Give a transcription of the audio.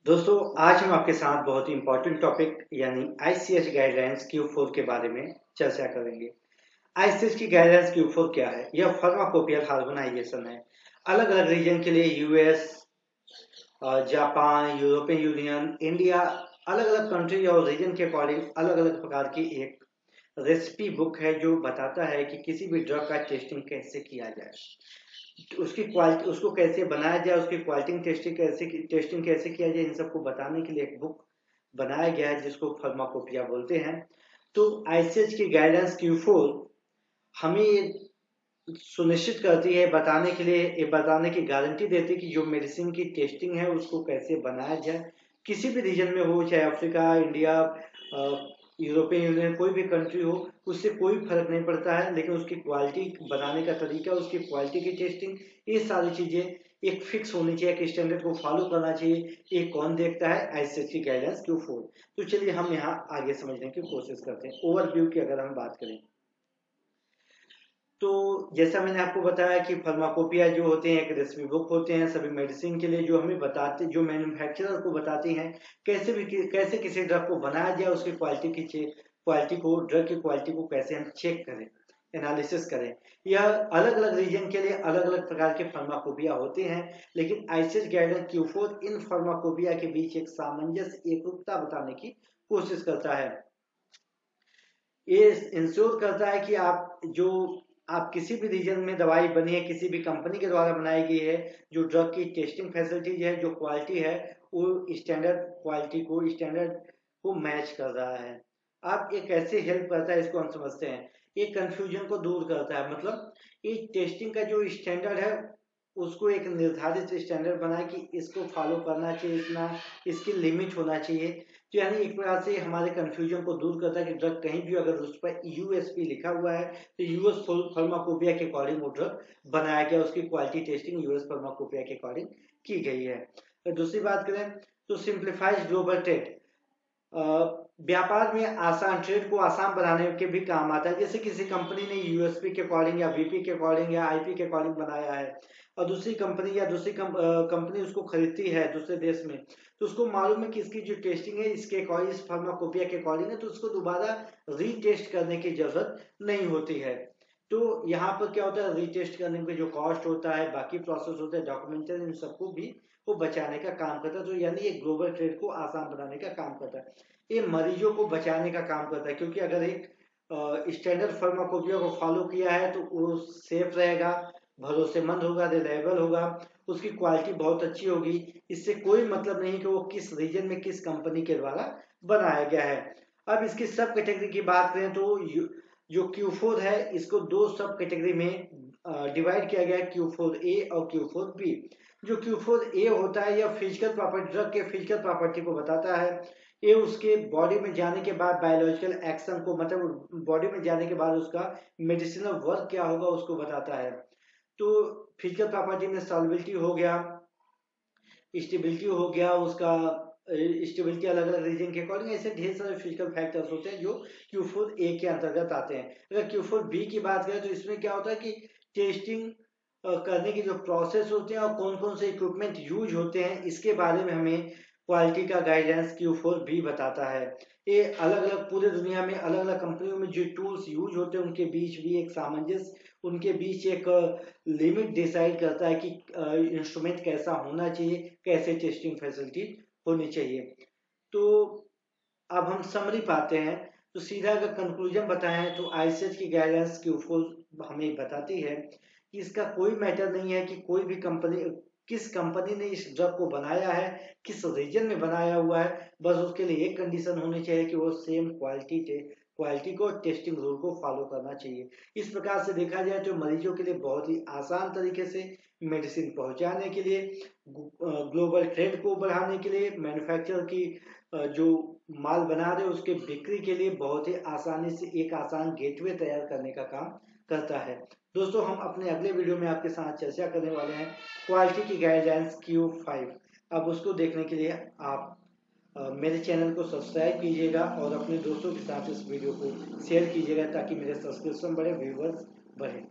दोस्तों, आज हम आपके साथ बहुत ही इम्पोर्टेंट टॉपिक यानी आईसीएच गाइडलाइंस Q4 के बारे में चर्चा करेंगे। आईसीएच की गाइडलाइंस Q4 क्या है? यह फार्माकोपियल हार्मोनाइजेशन है। अलग अलग रीजन के लिए US, Japan, European union, India, अलग अलग कंट्री और रीजन के अकॉर्डिंग अलग अलग प्रकार की एक रेसिपी बुक है जो बताता है कि किसी भी ड्रग का टेस्टिंग कैसे किया जाए, उसकी क्वालिटी, उसको कैसे बनाया जाए, उसकी क्वालिटी टेस्टिंग कैसे किया जाए, इन सबको बताने के लिए एक बुक बनाया गया है जिसको फार्माकोपिया बोलते हैं। तो आईसीएच की गाइडेंस Q4 हमें सुनिश्चित करती है, बताने के लिए, ये बताने की गारंटी देती है कि जो मेडिसिन की टेस्टिंग है उसको कैसे बनाया जाए, किसी भी रीजन में हो, चाहे अफ्रीका, इंडिया, यूरोपियन यूनियन, कोई भी कंट्री हो, उससे कोई फर्क नहीं पड़ता है। लेकिन उसकी क्वालिटी बनाने का तरीका, उसकी क्वालिटी की टेस्टिंग, ये सारी चीजें एक फिक्स होनी चाहिए, एक स्टैंडर्ड को फॉलो करना चाहिए। ये कौन देखता है? आईसीएच की गाइडेंस Q4। तो चलिए हम यहाँ आगे समझने की कोशिश करते हैं। ओवरव्यू की अगर हम बात करें तो जैसा मैंने आपको बताया कि फार्माकोपिया जो होते हैं एक रेसिपी बुक होते हैं सभी मेडिसिन के लिए, जो हमें बताते, जो मैन्युफैक्चरर को बताते हैं कैसे किसी ड्रग को बनाया जाए, उसकी क्वालिटी को, ड्रग की क्वालिटी को कैसे हम चेक करें, एनालिसिस करें। यह अलग अलग रीजन के लिए अलग अलग प्रकार के फार्माकोपिया होते हैं, लेकिन आईसीएच गाइडेंस Q4 इन फार्माकोपिया के बीच एक सामंजस्य, एकरूपता बताने की कोशिश करता है। ये इंश्योर करता है कि आप किसी भी रीजन में दवाई बनी है, किसी भी कंपनी के द्वारा बनाई गई है, जो ड्रग की टेस्टिंग फैसिलिटीज है, जो क्वालिटी है, वो स्टैंडर्ड को मैच कर रहा है। आप ये कैसे हेल्प करता है इसको हम समझते हैं। ये कंफ्यूजन को दूर करता है, मतलब ये टेस्टिंग का जो स्टैंडर्ड है उसको एक निर्धारित स्टैंडर्ड बनाए कि इसको फॉलो करना चाहिए, इतना इसकी लिमिट होना चाहिए। तो यानी एक प्रकार से हमारे कंफ्यूजन को दूर करता है कि ड्रग कहीं भी अगर उस पर यूएसपी लिखा हुआ है तो यूएस फार्माकोपिया के अकॉर्डिंग वो ड्रग बनाया गया, उसकी क्वालिटी टेस्टिंग यूएस फार्माकोपिया के अकॉर्डिंग की गई है। तो दूसरी बात करें तो सिंप्लीफाइज ग्लोबल ट्रेड, व्यापार में आसान, ट्रेड को आसान बनाने के भी काम आता है। जैसे किसी कंपनी ने यूएसपी के अकॉर्डिंग या वीपी के अकॉर्डिंग या आईपी के अकॉर्डिंग बनाया है और दूसरी कंपनी या दूसरी कंपनी उसको खरीदती है दूसरे देश में, तो उसको मालूम है कि इसकी जो टेस्टिंग है इसके अकॉर्डिंग, इस फार्माकोपिया के अकॉर्डिंग है, तो उसको दोबारा रीटेस्ट करने की जरूरत नहीं होती है। तो यहाँ पर क्या होता है, रीटेस्ट करने में जो कॉस्ट होता है, बाकी प्रोसेस होता है, डॉक्यूमेंटेशन, इन सबको भी वो बचाने का काम करता है। तो यानी ये ग्लोबल ट्रेड को आसान बनाने का काम करता है, ये मरीजों को बचाने का काम करता है। क्योंकि अगर एक स्टैंडर्ड फार्माकोपिया को फॉलो किया है तो वो सेफ रहेगा, भरोसेमंद होगा, रिलायबल होगा, उसकी क्वालिटी बहुत अच्छी होगी। इससे कोई मतलब नहीं कि वो किस रीजन में किस कंपनी के द्वारा बनाया गया है। अब इसकी सब कैटेगरी की बात करें तो जो Q4 है इसको दो सब कैटेगरी में डिवाइड किया गया है, Q4A और Q4B। जो Q4A होता है यह फिजिकल प्रॉपर्टी, ड्रग के फिजिकल प्रॉपर्टी को बताता है। ये उसके बॉडी में जाने के बाद बायोलॉजिकल एक्शन को, मतलब बॉडी में जाने के बाद उसका मेडिसिनल वर्क क्या होगा उसको बताता है। तो फिजिकल प्रॉपर्टी में सॉल्युबिलिटी हो गया, स्टेबिलिटी हो गया, उसका स्टेबिलिटी अलग अलग रीजन के अकॉर्डिंग, ऐसे ढेर सारे फिजिकल फैक्टर्स होते हैं जो Q4A के अंतर्गत आते हैं। अगर Q4B की बात करें तो इसमें क्या होता है कि टेस्टिंग करने की जो प्रोसेस होते हैं और कौन कौन से इक्विपमेंट यूज होते हैं इसके बारे में हमें क्वालिटी का गाइडेंस Q4B बताता है। ये अलग अलग पूरे दुनिया में अलग अलग कंपनियों में जो टूल्स यूज होते हैं उनके बीच भी एक सामंजस्य, उनके बीच एक लिमिट डिसाइड करता है कि इंस्ट्रूमेंट कैसा होना चाहिए, कैसे टेस्टिंग फैसिलिटी होनी चाहिए। तो अब हम समरी पाते हैं, तो सीधा अगर कंक्लूजन बताएं तो आईसीएच की गाइडेंस Q4 हमें बताती है कि इसका कोई मैटर नहीं है कि कोई भी कंपनी, किस कंपनी ने इस ड्रग को बनाया है, किस रीजन में बनाया हुआ है, बस उसके लिए एक कंडीशन होनी चाहिए कि वो सेम क्वालिटी को, टेस्टिंग रूल को फॉलो करना चाहिए। इस प्रकार से देखा जाए तो मरीजों के लिए बहुत ही आसान तरीके से मेडिसिन पहुंचाने के लिए, ग्लोबल ट्रेड को बढ़ाने के लिए, मैन्युफैक्चर की जो माल बना रहे उसके बिक्री के लिए बहुत ही आसानी से एक आसान गेटवे तैयार करने का काम करता है। दोस्तों, हम अपने अगले वीडियो में आपके साथ चर्चा करने वाले हैं क्वालिटी की गाइडलाइंस Q5। अब उसको देखने के लिए आप मेरे चैनल को सब्सक्राइब कीजिएगा और अपने दोस्तों के साथ इस वीडियो को शेयर कीजिएगा ताकि मेरे सब्सक्रिप्शन बढ़े, व्यूवर्स बढ़े।